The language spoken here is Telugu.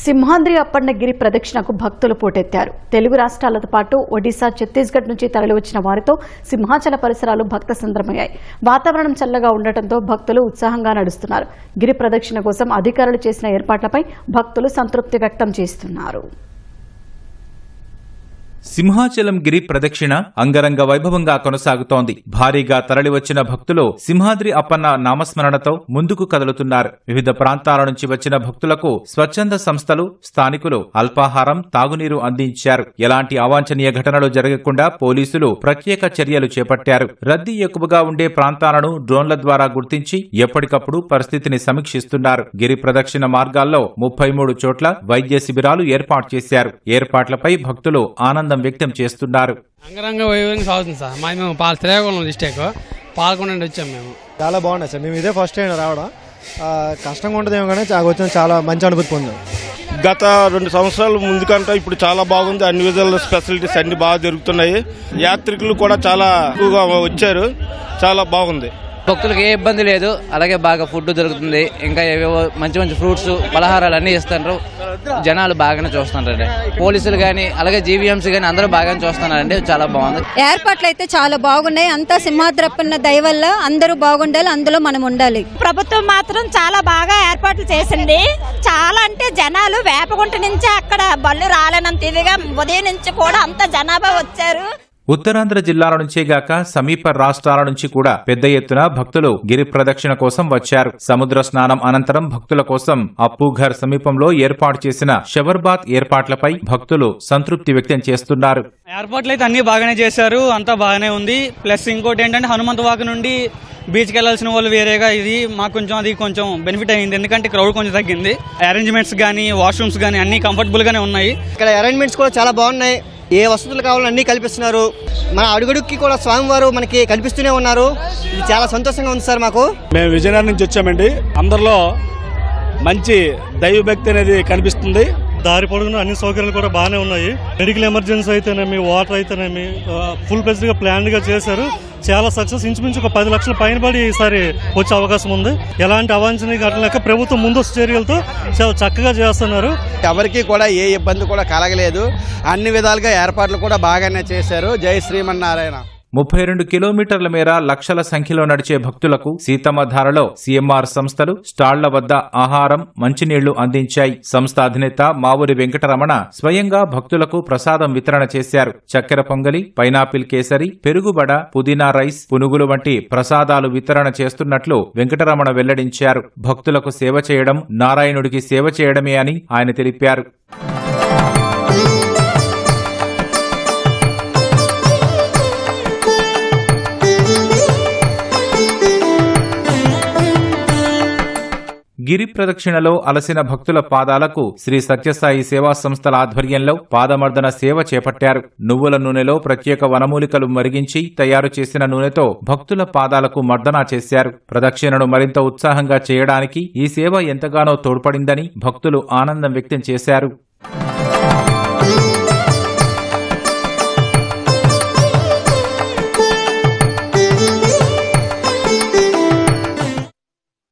సింహాద్రి అప్పన్నగిరి ప్రదక్షిణకు భక్తులు పోటెత్తారు. తెలుగు రాష్ట్రాలతో పాటు ఒడిశా, ఛత్తీస్గఢ్ నుంచి తరలివచ్చిన వారితో సింహాచల పరిసరాలు భక్త సంద్రమయ్యాయి. వాతావరణం చల్లగా ఉండటంతో భక్తులు ఉత్సాహంగా నడుస్తున్నారు. గిరి ప్రదక్షిణ కోసం అధికారులు చేసిన ఏర్పాట్లపై భక్తులు సంతృప్తి వ్యక్తం చేస్తున్నారు. సింహాచలం గిరి ప్రదక్షిణ అంగరంగ వైభవంగా కొనసాగుతోంది. భారీగా తరలివచ్చిన భక్తులు సింహాద్రి అప్పన్న నామస్మరణతో ముందుకు కదులుతున్నారు. వివిధ ప్రాంతాల నుంచి వచ్చిన భక్తులకు స్వచ్ఛంద సంస్థలు, స్థానికులు అల్పాహారం, తాగునీరు అందించారు. ఎలాంటి అవాంఛనీయ ఘటనలు జరగకుండా పోలీసులు ప్రత్యేక చర్యలు చేపట్టారు. రద్దీ ఎక్కువగా ఉండే ప్రాంతాలను డ్రోన్ల ద్వారా గుర్తించి ఎప్పటికప్పుడు పరిస్థితిని సమీక్షిస్తున్నారు. గిరి ప్రదక్షిణ మార్గాల్లో 33 చోట్ల వైద్య శిబిరాలు ఏర్పాటు చేశారు. ఏర్పాట్లపై భక్తులు ఆనందం వ్యక్తం చేస్తున్నారు. అంగరంగ వైభవంగా సాగుతుంది సార్. మేము శ్రీకాకుళం డిస్ట్రిక్ట్ పాల్గొండ నుండి వచ్చాము. మేము చాలా బాగున్నాయి సార్. మేము ఇదే ఫస్ట్ టైం రావడం. కష్టంగా ఉంటుందేమో కానీ వచ్చిన చాలా మంచి అనుభూతి పొందాం. గత 2 సంవత్సరాల ముందు కంటే ఇప్పుడు చాలా బాగుంది. అన్ని విధాల ఫెసిలిటీస్ అన్ని బాగా జరుగుతున్నాయి. యాత్రికులు కూడా చాలా ఎక్కువగా వచ్చారు. చాలా బాగుంది. భక్తులకు ఏ ఇబ్బంది లేదు. అలాగే బాగా ఫుడ్ దొరుకుతుంది. ఇంకా ఏవేవో మంచి మంచి ఫ్రూట్స్, పలహారాలు అన్ని ఇస్తున్నారు. జనాలు బాగానే చూస్తున్నారండి. పోలీసులు కానీ అలాగే జీవీఎంసీ కానీ అందరూ బాగానే చూస్తున్నారండి. చాలా బాగుంది. ఏర్పాట్లు అయితే చాలా బాగున్నాయి. అంతా సింహాద్రప్పన్న దయ వల్ల అందరూ బాగుండాలి, అందులో మనం ఉండాలి. ప్రభుత్వం మాత్రం చాలా బాగా ఏర్పాట్లు చేసింది. చాలా అంటే జనాలు వేపగుంట నుంచి అక్కడ బళ్ళు రాలేనంత ఇదిగా ఉదయం నుంచి కూడా అంత జనాభా వచ్చారు. ఉత్తరాంధ్ర జిల్లాల నుంచేగాక సమీప రాష్ట్రాల నుంచి కూడా పెద్ద ఎత్తున భక్తులు గిరి ప్రదక్షిణ కోసం వచ్చారు. సముద్ర స్నానం అనంతరం భక్తుల కోసం అప్పుఘర్ సమీపంలో ఏర్పాటు చేసిన షవర్బాత్ ఏర్పాట్లపై భక్తులు సంతృప్తి వ్యక్తం చేస్తున్నారు. ఏర్పాట్లు అయితే అన్ని బాగానే చేశారు. అంతా బాగానే ఉంది. ప్లస్ ఇంకోటి ఏంటంటే హనుమంతవాక నుండి బీచ్కి వెళ్లాల్సిన వాళ్ళు వేరేగా ఇది మాకు కొంచెం బెనిఫిట్ అయింది. ఎందుకంటే క్రౌడ్ కొంచెం తగ్గింది. అరేంజ్మెంట్స్ కానీ వాష్రూమ్స్ కానీ అన్ని కంఫర్టబుల్ గానే ఉన్నాయి. ఇక్కడ అరేంజ్మెంట్స్ కూడా చాలా బాగున్నాయి. ఏ వసతులు కావాలో అన్ని కల్పిస్తున్నారు. మన అడుగడుక్కి కూడా స్వామివారు మనకి కనిపిస్తూనే ఉన్నారు. ఇది చాలా సంతోషంగా ఉంది సార్. మాకు మేము విజయనగరం నుంచి వచ్చామండి. అందరిలో మంచి దైవభక్తి అనేది కనిపిస్తుంది. దారి పొడుగున అన్ని సౌకర్యాలు కూడా బాగానే ఉన్నాయి. మెడికల్ ఎమర్జెన్సీ అయితేనేమి, వాటర్ అయితేనేమి ఫుల్ ప్లేస్డ్ గా ప్లాన్ గా చేశారు. చాలా సక్సెస్. ఇంచుమించు ఒక 10 లక్షల పైన పడి ఈసారి వచ్చే అవకాశం ఉంది. ఎలాంటి అవాంఛనీయ ఘటనలు లేక ప్రభుత్వం ముందస్తు చర్యలతో చాలా చక్కగా చేస్తున్నారు. ఎవరికి కూడా ఏ ఇబ్బంది కూడా కలగలేదు. అన్ని విధాలుగా ఏర్పాట్లు కూడా బాగానే చేశారు. జై శ్రీమన్నారాయణ. 32 కిలోమీటర్ల మేర లక్షల సంఖ్యలో నడిచే భక్తులకు సీతమ్మధారలో సీఎంఆర్ సంస్థలు స్టాళ్ల వద్ద ఆహారం, మంచినీళ్లు అందించాయి. సంస్థ అధినేత మావురి వెంకటరమణ స్వయంగా భక్తులకు ప్రసాదం వితరణ చేశారు. చక్కెర పొంగలి, పైనాపిల్ కేసరి, పెరుగుబడ, పుదీనా రైస్, పునుగులు వంటి ప్రసాదాలు వితరణ చేస్తున్నట్లు వెంకటరమణ వెల్లడించారు. భక్తులకు సేవ చేయడం నారాయణుడికి సేవ చేయడమే అని ఆయన తెలిపారు. గిరి ప్రదక్షిణలో అలసిన భక్తుల పాదాలకు శ్రీ సత్యసాయి సేవా సంస్థల ఆధ్వర్యంలో పాదమర్దన సేవ చేపట్టారు. నువ్వుల నూనెలో ప్రత్యేక వనమూలికలు మరిగించి తయారు చేసిన నూనెతో భక్తుల పాదాలకు మర్దన చేశారు. ప్రదక్షిణను మరింత ఉత్సాహంగా చేయడానికి ఈ సేవ ఎంతగానో తోడ్పడిందని భక్తులు ఆనందం వ్యక్తం చేశారు.